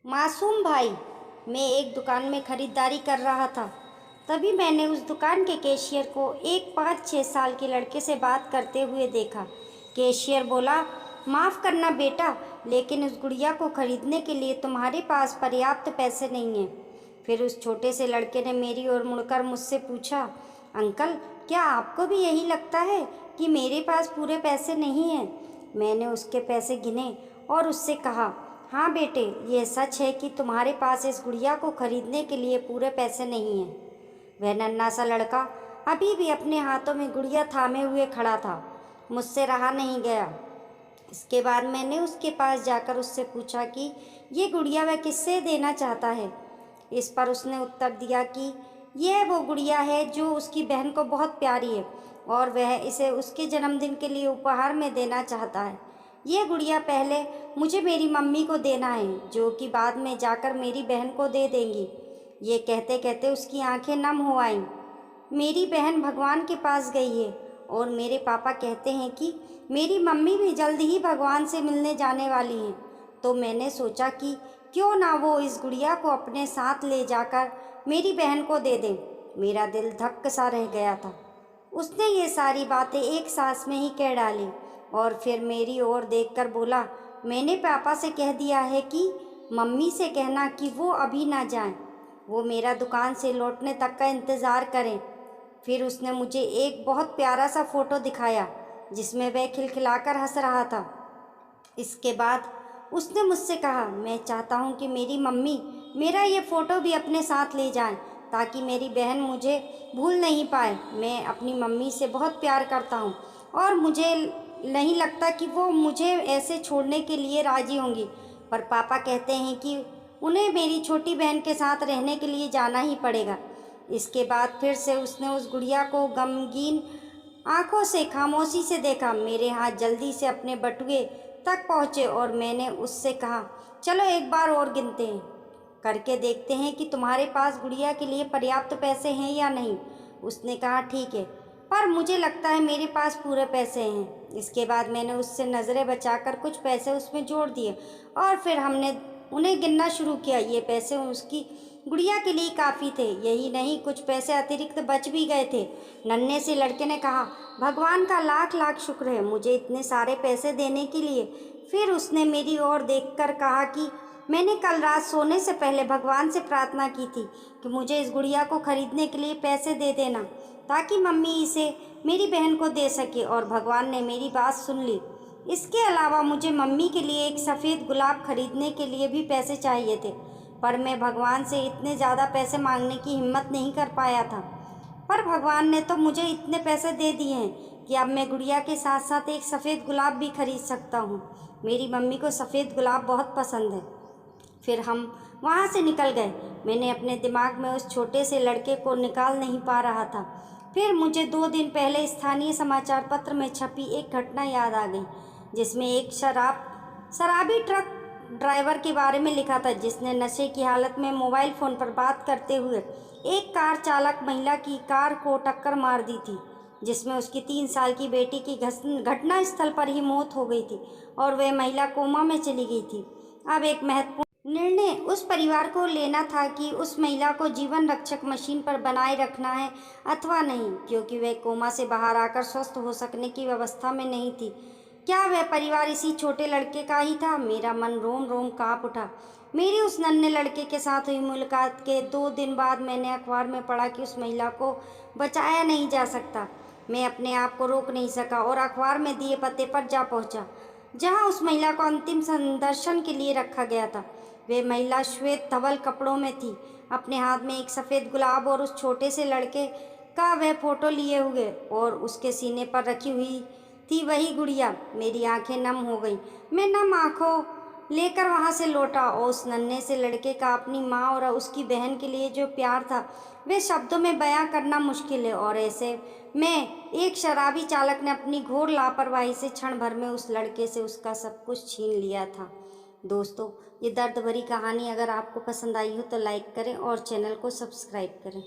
मासूम भाई, मैं एक दुकान में ख़रीदारी कर रहा था। तभी मैंने उस दुकान के कैशियर को एक 5-6 साल के लड़के से बात करते हुए देखा। कैशियर बोला, माफ़ करना बेटा, लेकिन उस गुड़िया को ख़रीदने के लिए तुम्हारे पास पर्याप्त पैसे नहीं हैं। फिर उस छोटे से लड़के ने मेरी ओर मुड़कर मुझसे पूछा, अंकल, क्या आपको भी यही लगता है कि मेरे पास पूरे पैसे नहीं हैं? मैंने उसके पैसे गिने और उससे कहा, हाँ बेटे, ये सच है कि तुम्हारे पास इस गुड़िया को खरीदने के लिए पूरे पैसे नहीं हैं। वह नन्हा सा लड़का अभी भी अपने हाथों में गुड़िया थामे हुए खड़ा था। मुझसे रहा नहीं गया। इसके बाद मैंने उसके पास जाकर उससे पूछा कि ये गुड़िया वह किससे देना चाहता है। इस पर उसने उत्तर दिया कि यह वो गुड़िया है जो उसकी बहन को बहुत प्यारी है और वह इसे उसके जन्मदिन के लिए उपहार में देना चाहता है। ये गुड़िया पहले मुझे मेरी मम्मी को देना है, जो कि बाद में जाकर मेरी बहन को दे देंगी। ये कहते कहते उसकी आंखें नम हो आईं। मेरी बहन भगवान के पास गई है और मेरे पापा कहते हैं कि मेरी मम्मी भी जल्द ही भगवान से मिलने जाने वाली हैं। तो मैंने सोचा कि क्यों ना वो इस गुड़िया को अपने साथ ले जाकर मेरी बहन को दे दें। मेरा दिल धक्का सा रह गया था। उसने ये सारी बातें एक सांस में ही कह डाली और फिर मेरी ओर देखकर बोला, मैंने पापा से कह दिया है कि मम्मी से कहना कि वो अभी ना जाएं, वो मेरा दुकान से लौटने तक का इंतज़ार करें। फिर उसने मुझे एक बहुत प्यारा सा फ़ोटो दिखाया जिसमें वह खिलखिलाकर हंस रहा था। इसके बाद उसने मुझसे कहा, मैं चाहता हूँ कि मेरी मम्मी मेरा ये फ़ोटो भी अपने साथ ले जाएं, ताकि मेरी बहन मुझे भूल नहीं पाए। मैं अपनी मम्मी से बहुत प्यार करता हूँ और मुझे नहीं लगता कि वो मुझे ऐसे छोड़ने के लिए राज़ी होंगी, पर पापा कहते हैं कि उन्हें मेरी छोटी बहन के साथ रहने के लिए जाना ही पड़ेगा। इसके बाद फिर से उसने उस गुड़िया को गमगीन आंखों से खामोशी से देखा। मेरे हाथ जल्दी से अपने बटुए तक पहुँचे और मैंने उससे कहा, चलो एक बार और गिनते हैं, करके देखते हैं कि तुम्हारे पास गुड़िया के लिए पर्याप्त पैसे हैं या नहीं। उसने कहा, ठीक है, पर मुझे लगता है मेरे पास पूरे पैसे हैं। इसके बाद मैंने उससे नज़रें बचाकर कुछ पैसे उसमें जोड़ दिए और फिर हमने उन्हें गिनना शुरू किया। ये पैसे उसकी गुड़िया के लिए काफ़ी थे। यही नहीं, कुछ पैसे अतिरिक्त बच भी गए थे। नन्हे से लड़के ने कहा, भगवान का लाख लाख शुक्र है मुझे इतने सारे पैसे देने के लिए। फिर उसने मेरी ओर देखकर कहा कि मैंने कल रात सोने से पहले भगवान से प्रार्थना की थी कि मुझे इस गुड़िया को खरीदने के लिए पैसे दे देना, ताकि मम्मी इसे मेरी बहन को दे सके, और भगवान ने मेरी बात सुन ली। इसके अलावा मुझे मम्मी के लिए एक सफ़ेद गुलाब खरीदने के लिए भी पैसे चाहिए थे, पर मैं भगवान से इतने ज़्यादा पैसे मांगने की हिम्मत नहीं कर पाया था। पर भगवान ने तो मुझे इतने पैसे दे दिए हैं कि अब मैं गुड़िया के साथ साथ एक सफ़ेद गुलाब भी खरीद सकता हूँ। मेरी मम्मी को सफ़ेद गुलाब बहुत पसंद है। फिर हम वहाँ से निकल गए। मैंने अपने दिमाग में उस छोटे से लड़के को निकाल नहीं पा रहा था। फिर मुझे 2 दिन पहले स्थानीय समाचार पत्र में छपी एक घटना याद आ गई, जिसमें एक शराबी ट्रक ड्राइवर के बारे में लिखा था, जिसने नशे की हालत में मोबाइल फ़ोन पर बात करते हुए एक कार चालक महिला की कार को टक्कर मार दी थी, जिसमें उसकी 3 साल की बेटी की घटना स्थल पर ही मौत हो गई थी और वह महिला कोमा में चली गई थी। अब एक महत्वपूर्ण निर्णय उस परिवार को लेना था कि उस महिला को जीवन रक्षक मशीन पर बनाए रखना है अथवा नहीं, क्योंकि वह कोमा से बाहर आकर स्वस्थ हो सकने की व्यवस्था में नहीं थी। क्या वह परिवार इसी छोटे लड़के का ही था? मेरा मन रोम रोम काँप उठा। मेरी उस नन्हे लड़के के साथ हुई मुलाकात के 2 दिन बाद मैंने अखबार में पढ़ा कि उस महिला को बचाया नहीं जा सकता। मैं अपने आप को रोक नहीं सका और अखबार में दिए पते पर जा पहुंचा, जहां उस महिला को अंतिम संदर्शन के लिए रखा गया था। वह महिला श्वेत धवल कपड़ों में थी, अपने हाथ में एक सफ़ेद गुलाब और उस छोटे से लड़के का वह फ़ोटो लिए हुए, और उसके सीने पर रखी हुई थी वही गुड़िया। मेरी आंखें नम हो गईं। मैं नम आंखों लेकर वहां से लौटा और उस नन्हे से लड़के का अपनी माँ और उसकी बहन के लिए जो प्यार था, वे शब्दों में बयां करना मुश्किल है। और ऐसे में एक शराबी चालक ने अपनी घोर लापरवाही से क्षण भर में उस लड़के से उसका सब कुछ छीन लिया था। दोस्तों, ये दर्द भरी कहानी अगर आपको पसंद आई हो तो लाइक करें और चैनल को सब्सक्राइब करें।